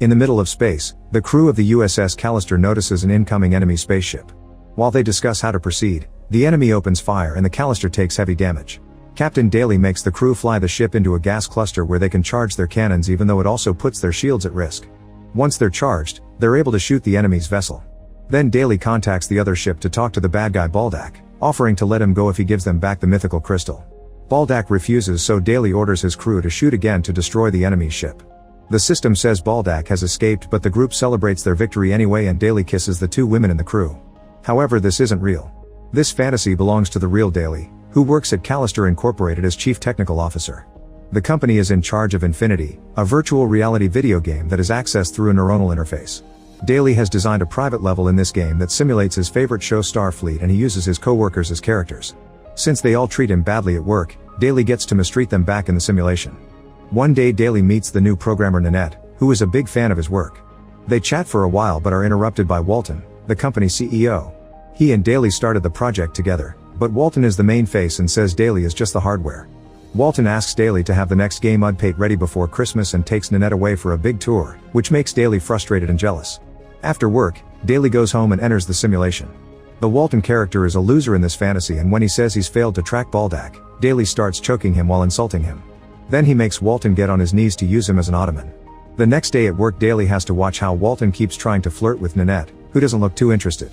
In the middle of space, the crew of the USS Callister notices an incoming enemy spaceship. While they discuss how to proceed, the enemy opens fire and the Callister takes heavy damage. Captain Daly makes the crew fly the ship into a gas cluster where they can charge their cannons even though it also puts their shields at risk. Once they're charged, they're able to shoot the enemy's vessel. Then Daly contacts the other ship to talk to the bad guy Baldak, offering to let him go if he gives them back the mythical crystal. Baldak refuses, so Daly orders his crew to shoot again to destroy the enemy's ship. The system says Baldak has escaped, but the group celebrates their victory anyway and Daly kisses the two women in the crew. However, this isn't real. This fantasy belongs to the real Daly, who works at Callister Incorporated as Chief Technical Officer. The company is in charge of Infinity, a virtual reality video game that is accessed through a neuronal interface. Daly has designed a private level in this game that simulates his favorite show Starfleet, and he uses his co-workers as characters. Since they all treat him badly at work, Daly gets to mistreat them back in the simulation. One day Daly meets the new programmer Nanette, who is a big fan of his work. They chat for a while but are interrupted by Walton, the company's CEO. He and Daly started the project together, but Walton is the main face and says Daly is just the hardware. Walton asks Daly to have the next game update ready before Christmas and takes Nanette away for a big tour, which makes Daly frustrated and jealous. After work, Daly goes home and enters the simulation. The Walton character is a loser in this fantasy, and when he says he's failed to track Baldak, Daly starts choking him while insulting him. Then he makes Walton get on his knees to use him as an ottoman. The next day at work, Daly has to watch how Walton keeps trying to flirt with Nanette, who doesn't look too interested.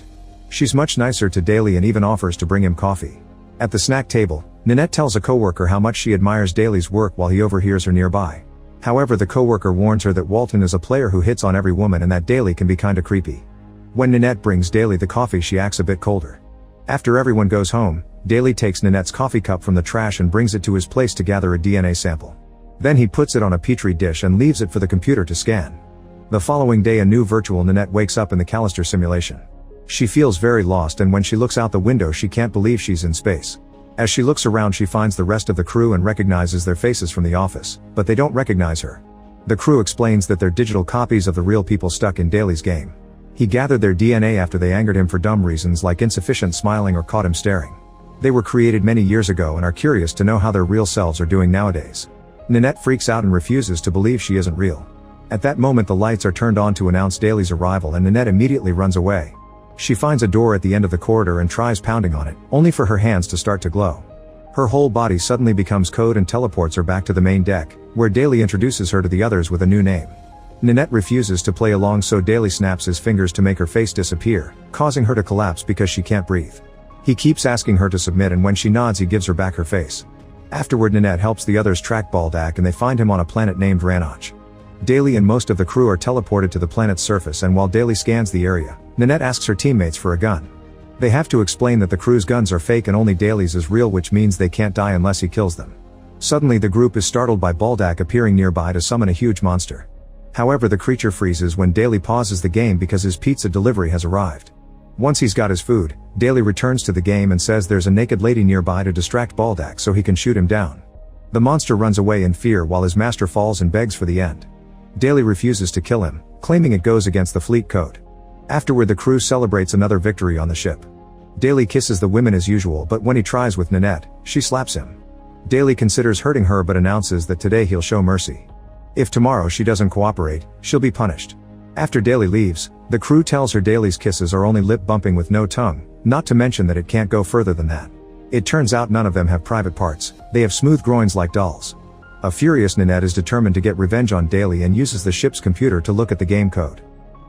She's much nicer to Daly and even offers to bring him coffee. At the snack table, Nanette tells a coworker how much she admires Daly's work while he overhears her nearby. However, the coworker warns her that Walton is a player who hits on every woman and that Daly can be kinda creepy. When Nanette brings Daly the coffee, she acts a bit colder. After everyone goes home, Daly takes Nanette's coffee cup from the trash and brings it to his place to gather a DNA sample. Then he puts it on a petri dish and leaves it for the computer to scan. The following day, a new virtual Nanette wakes up in the Callister simulation. She feels very lost, and when she looks out the window she can't believe she's in space. As she looks around, she finds the rest of the crew and recognizes their faces from the office, but they don't recognize her. The crew explains that they're digital copies of the real people stuck in Daly's game. He gathered their DNA after they angered him for dumb reasons like insufficient smiling or caught him staring. They were created many years ago and are curious to know how their real selves are doing nowadays. Nanette freaks out and refuses to believe she isn't real. At that moment, the lights are turned on to announce Daly's arrival, and Nanette immediately runs away. She finds a door at the end of the corridor and tries pounding on it, only for her hands to start to glow. Her whole body suddenly becomes code and teleports her back to the main deck, where Daly introduces her to the others with a new name. Nanette refuses to play along, so Daly snaps his fingers to make her face disappear, causing her to collapse because she can't breathe. He keeps asking her to submit, and when she nods he gives her back her face. Afterward, Nanette helps the others track Baldak and they find him on a planet named Ranach. Daly and most of the crew are teleported to the planet's surface, and while Daly scans the area, Nanette asks her teammates for a gun. They have to explain that the crew's guns are fake and only Daly's is real, which means they can't die unless he kills them. Suddenly the group is startled by Baldak appearing nearby to summon a huge monster. However, the creature freezes when Daly pauses the game because his pizza delivery has arrived. Once he's got his food, Daly returns to the game and says there's a naked lady nearby to distract Baldak so he can shoot him down. The monster runs away in fear while his master falls and begs for the end. Daly refuses to kill him, claiming it goes against the fleet code. Afterward, the crew celebrates another victory on the ship. Daly kisses the women as usual, but when he tries with Nanette, she slaps him. Daly considers hurting her but announces that today he'll show mercy. If tomorrow she doesn't cooperate, she'll be punished. After Daly leaves, the crew tells her Daly's kisses are only lip bumping with no tongue, not to mention that it can't go further than that. It turns out none of them have private parts, they have smooth groins like dolls. A furious Nanette is determined to get revenge on Daly and uses the ship's computer to look at the game code.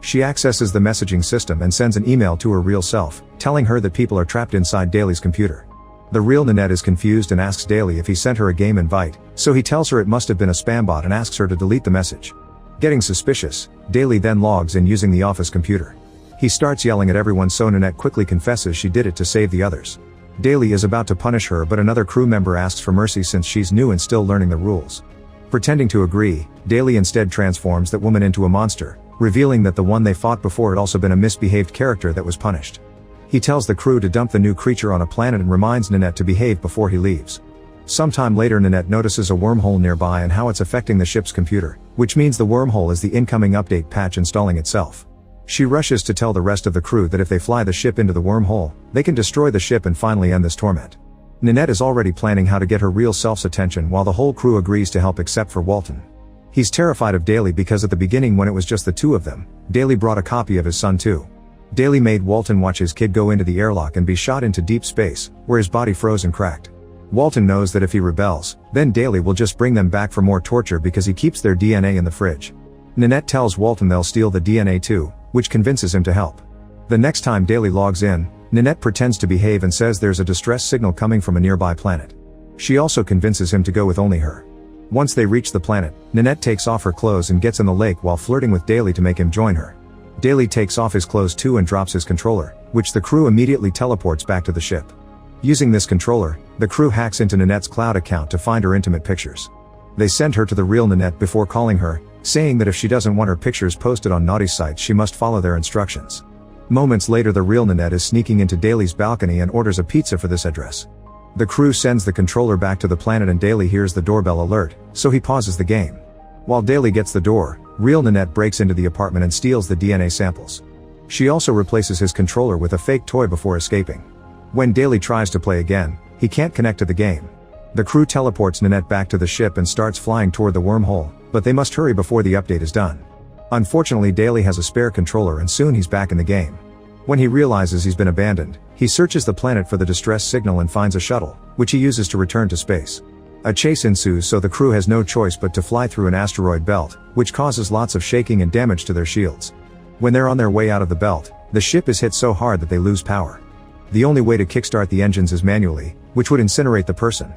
She accesses the messaging system and sends an email to her real self, telling her that people are trapped inside Daly's computer. The real Nanette is confused and asks Daly if he sent her a game invite, so he tells her it must have been a spam bot and asks her to delete the message. Getting suspicious, Daly then logs in using the office computer. He starts yelling at everyone, so Nanette quickly confesses she did it to save the others. Daly is about to punish her, but another crew member asks for mercy since she's new and still learning the rules. Pretending to agree, Daly instead transforms that woman into a monster, revealing that the one they fought before had also been a misbehaved character that was punished. He tells the crew to dump the new creature on a planet and reminds Nanette to behave before he leaves. Sometime later, Nanette notices a wormhole nearby and how it's affecting the ship's computer, which means the wormhole is the incoming update patch installing itself. She rushes to tell the rest of the crew that if they fly the ship into the wormhole, they can destroy the ship and finally end this torment. Nanette is already planning how to get her real self's attention while the whole crew agrees to help except for Walton. He's terrified of Daly because at the beginning when it was just the two of them, Daly brought a copy of his son too. Daly made Walton watch his kid go into the airlock and be shot into deep space, where his body froze and cracked. Walton knows that if he rebels, then Daly will just bring them back for more torture because he keeps their DNA in the fridge. Nanette tells Walton they'll steal the DNA too, which convinces him to help. The next time Daly logs in, Nanette pretends to behave and says there's a distress signal coming from a nearby planet. She also convinces him to go with only her. Once they reach the planet, Nanette takes off her clothes and gets in the lake while flirting with Daly to make him join her. Daly takes off his clothes too and drops his controller, which the crew immediately teleports back to the ship. Using this controller, the crew hacks into Nanette's cloud account to find her intimate pictures. They send her to the real Nanette before calling her, saying that if she doesn't want her pictures posted on naughty sites she must follow their instructions. Moments later the real Nanette is sneaking into Daly's balcony and orders a pizza for this address. The crew sends the controller back to the planet and Daly hears the doorbell alert, so he pauses the game. While Daly gets the door, real Nanette breaks into the apartment and steals the DNA samples. She also replaces his controller with a fake toy before escaping. When Daly tries to play again, he can't connect to the game. The crew teleports Nanette back to the ship and starts flying toward the wormhole, but they must hurry before the update is done. Unfortunately Daly has a spare controller and soon he's back in the game. When he realizes he's been abandoned, he searches the planet for the distress signal and finds a shuttle, which he uses to return to space. A chase ensues so the crew has no choice but to fly through an asteroid belt, which causes lots of shaking and damage to their shields. When they're on their way out of the belt, the ship is hit so hard that they lose power. The only way to kickstart the engines is manually, which would incinerate the person.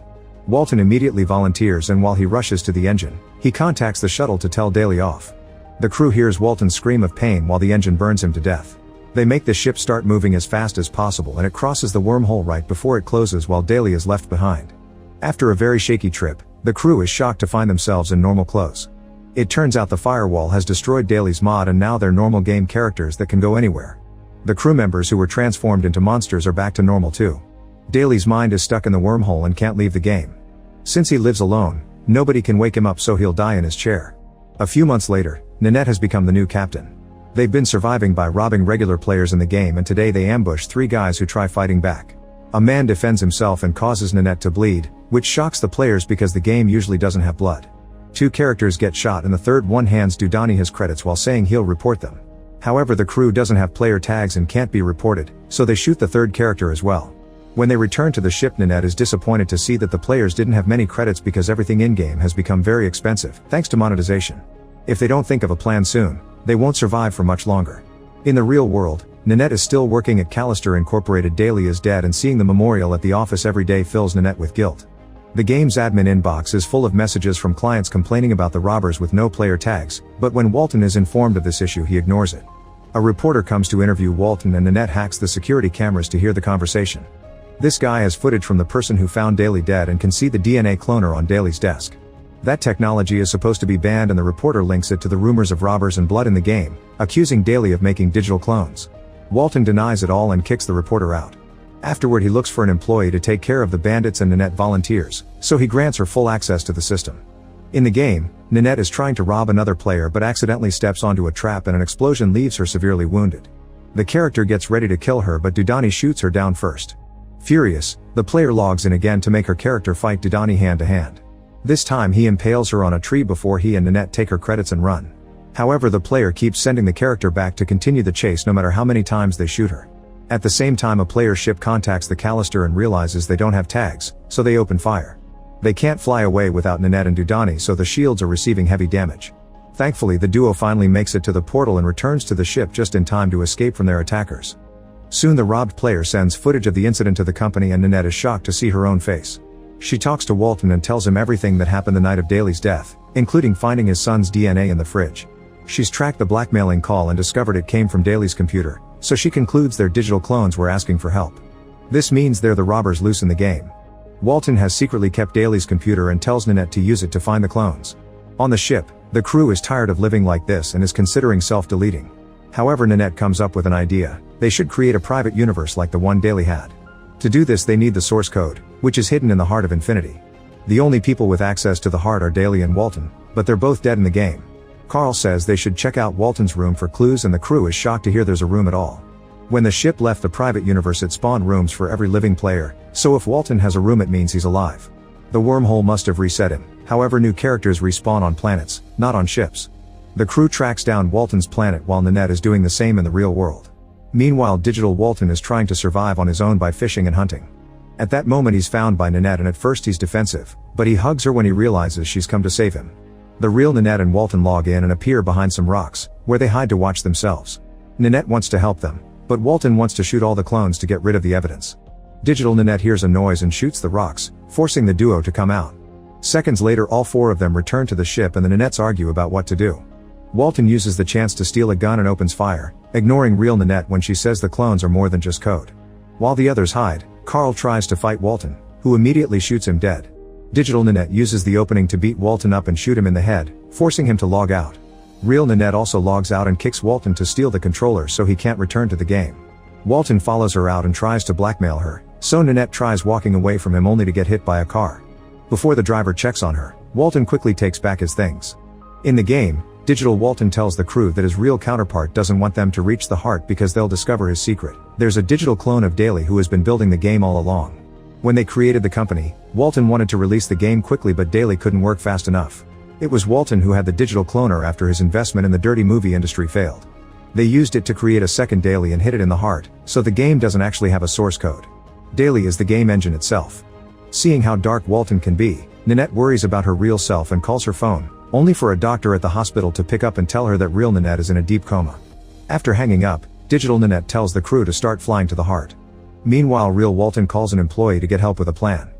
Walton immediately volunteers and while he rushes to the engine, he contacts the shuttle to tell Daly off. The crew hears Walton scream of pain while the engine burns him to death. They make the ship start moving as fast as possible and it crosses the wormhole right before it closes while Daly is left behind. After a very shaky trip, the crew is shocked to find themselves in normal clothes. It turns out the firewall has destroyed Daly's mod and now they're normal game characters that can go anywhere. The crew members who were transformed into monsters are back to normal too. Daly's mind is stuck in the wormhole and can't leave the game. Since he lives alone, nobody can wake him up so he'll die in his chair. A few months later, Nanette has become the new captain. They've been surviving by robbing regular players in the game and today they ambush 3 guys who try fighting back. A man defends himself and causes Nanette to bleed, which shocks the players because the game usually doesn't have blood. 2 characters get shot and the third one hands Dudani his credits while saying he'll report them. However, the crew doesn't have player tags and can't be reported, so they shoot the third character as well. When they return to the ship, Nanette is disappointed to see that the players didn't have many credits because everything in-game has become very expensive, thanks to monetization. If they don't think of a plan soon, they won't survive for much longer. In the real world, Nanette is still working at Callister Incorporated. Daly is dead and seeing the memorial at the office every day fills Nanette with guilt. The game's admin inbox is full of messages from clients complaining about the robbers with no player tags, but when Walton is informed of this issue he ignores it. A reporter comes to interview Walton and Nanette hacks the security cameras to hear the conversation. This guy has footage from the person who found Daly dead and can see the DNA cloner on Daly's desk. That technology is supposed to be banned and the reporter links it to the rumors of robbers and blood in the game, accusing Daly of making digital clones. Walton denies it all and kicks the reporter out. Afterward he looks for an employee to take care of the bandits and Nanette volunteers, so he grants her full access to the system. In the game, Nanette is trying to rob another player but accidentally steps onto a trap and an explosion leaves her severely wounded. The character gets ready to kill her but Dudani shoots her down first. Furious, the player logs in again to make her character fight Dudani hand to hand. This time he impales her on a tree before he and Nanette take her credits and run. However, the player keeps sending the character back to continue the chase no matter how many times they shoot her. At the same time a player's ship contacts the Callister and realizes they don't have tags, so they open fire. They can't fly away without Nanette and Dudani so the shields are receiving heavy damage. Thankfully the duo finally makes it to the portal and returns to the ship just in time to escape from their attackers. Soon the robbed player sends footage of the incident to the company and Nanette is shocked to see her own face. She talks to Walton and tells him everything that happened the night of Daly's death, including finding his son's DNA in the fridge. She's tracked the blackmailing call and discovered it came from Daly's computer, so she concludes their digital clones were asking for help. This means they're the robbers loose in the game. Walton has secretly kept Daly's computer and tells Nanette to use it to find the clones. On the ship, the crew is tired of living like this and is considering self-deleting. However, Nanette comes up with an idea. They should create a private universe like the one Daly had. To do this they need the source code, which is hidden in the heart of infinity. The only people with access to the heart are Daly and Walton, but they're both dead in the game. Carl says they should check out Walton's room for clues and the crew is shocked to hear there's a room at all. When the ship left the private universe it spawned rooms for every living player, so if Walton has a room it means he's alive. The wormhole must have reset him, however new characters respawn on planets, not on ships. The crew tracks down Walton's planet while Nanette is doing the same in the real world. Meanwhile, digital Walton is trying to survive on his own by fishing and hunting. At that moment he's found by Nanette, and at first he's defensive, but he hugs her when he realizes she's come to save him. The real Nanette and Walton log in and appear behind some rocks, where they hide to watch themselves. Nanette wants to help them, but Walton wants to shoot all the clones to get rid of the evidence. Digital Nanette hears a noise and shoots the rocks, forcing the duo to come out. Seconds later, all four of them return to the ship and the Nanettes argue about what to do. Walton uses the chance to steal a gun and opens fire, ignoring real Nanette when she says the clones are more than just code. While the others hide, Carl tries to fight Walton, who immediately shoots him dead. Digital Nanette uses the opening to beat Walton up and shoot him in the head, forcing him to log out. Real Nanette also logs out and kicks Walton to steal the controller so he can't return to the game. Walton follows her out and tries to blackmail her, so Nanette tries walking away from him only to get hit by a car. Before the driver checks on her, Walton quickly takes back his things. In the game, digital Walton tells the crew that his real counterpart doesn't want them to reach the heart because they'll discover his secret. There's a digital clone of Daly who has been building the game all along. When they created the company, Walton wanted to release the game quickly, but Daly couldn't work fast enough. It was Walton who had the digital cloner after his investment in the dirty movie industry failed. They used it to create a second Daly and hid it in the heart, so the game doesn't actually have a source code. Daly is the game engine itself. Seeing how dark Walton can be, Nanette worries about her real self and calls her phone, only for a doctor at the hospital to pick up and tell her that real Nanette is in a deep coma. After hanging up, digital Nanette tells the crew to start flying to the heart. Meanwhile, real Walton calls an employee to get help with a plan.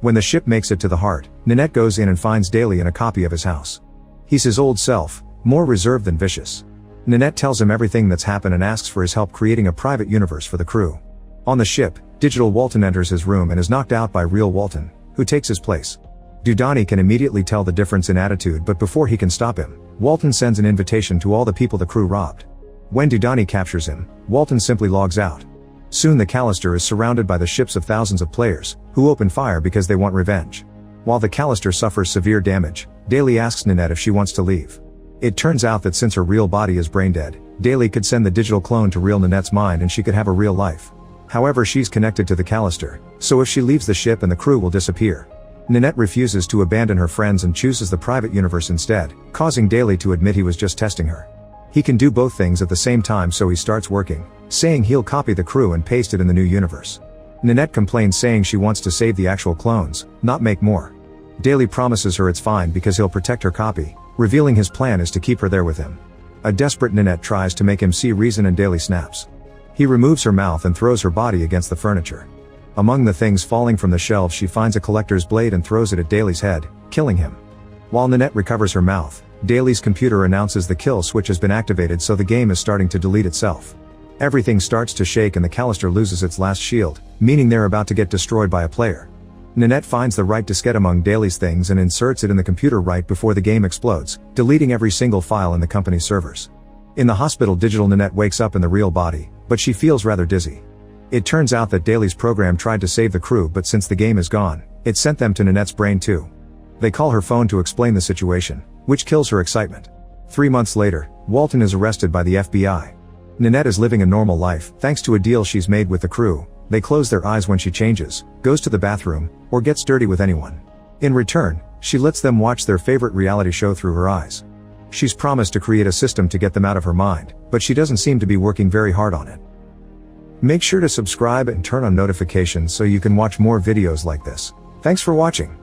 When the ship makes it to the heart, Nanette goes in and finds Daly in a copy of his house. He's his old self, more reserved than vicious. Nanette tells him everything that's happened and asks for his help creating a private universe for the crew. On the ship, digital Walton enters his room and is knocked out by real Walton, who takes his place. Dudani can immediately tell the difference in attitude, but before he can stop him, Walton sends an invitation to all the people the crew robbed. When Dudani captures him, Walton simply logs out. Soon the Callister is surrounded by the ships of thousands of players, who open fire because they want revenge. While the Callister suffers severe damage, Daly asks Nanette if she wants to leave. It turns out that since her real body is brain dead, Daly could send the digital clone to real Nanette's mind and she could have a real life. However, she's connected to the Callister, so if she leaves the ship and the crew will disappear. Nanette refuses to abandon her friends and chooses the private universe instead, causing Daly to admit he was just testing her. He can do both things at the same time, so he starts working, saying he'll copy the crew and paste it in the new universe. Nanette complains, saying she wants to save the actual clones, not make more. Daly promises her it's fine because he'll protect her copy, revealing his plan is to keep her there with him. A desperate Nanette tries to make him see reason and Daly snaps. He removes her mouth and throws her body against the furniture. Among the things falling from the shelves, she finds a collector's blade and throws it at Daly's head, killing him. While Nanette recovers her mouth, Daly's computer announces the kill switch has been activated, so the game is starting to delete itself. Everything starts to shake and the Callister loses its last shield, meaning they're about to get destroyed by a player. Nanette finds the right diskette among Daly's things and inserts it in the computer right before the game explodes, deleting every single file in the company's servers. In the hospital, digital Nanette wakes up in the real body, but she feels rather dizzy. It turns out that Daly's program tried to save the crew, but since the game is gone, it sent them to Nanette's brain too. They call her phone to explain the situation, which kills her excitement. 3 months later, Walton is arrested by the FBI. Nanette is living a normal life, thanks to a deal she's made with the crew. They close their eyes when she changes, goes to the bathroom, or gets dirty with anyone. In return, she lets them watch their favorite reality show through her eyes. She's promised to create a system to get them out of her mind, but she doesn't seem to be working very hard on it. Make sure to subscribe and turn on notifications so you can watch more videos like this. Thanks for watching.